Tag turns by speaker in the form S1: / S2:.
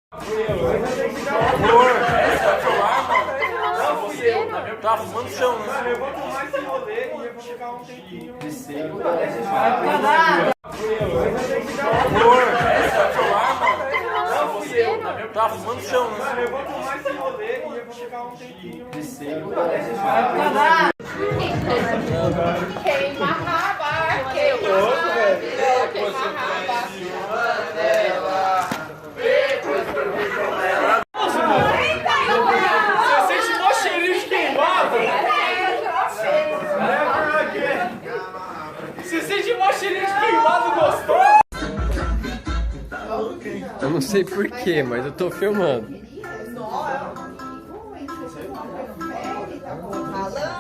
S1: Amor, essa celular, mano. Tá fumando no chão, né?
S2: Eu vou tomar esse rolê e eu vou ficar um tempinho.
S1: Amor, essa celular, mano. Tá fumando no chão, né?
S2: Eu vou tomar esse rolê e eu vou ficar um tempinho.
S3: Queima a raba, queima a raba, queima a raba.
S2: Você sente mó cheirinho de queimado? Você sente mó cheirinho de queimado gostoso?
S4: Eu não sei porquê, mas eu tô filmando.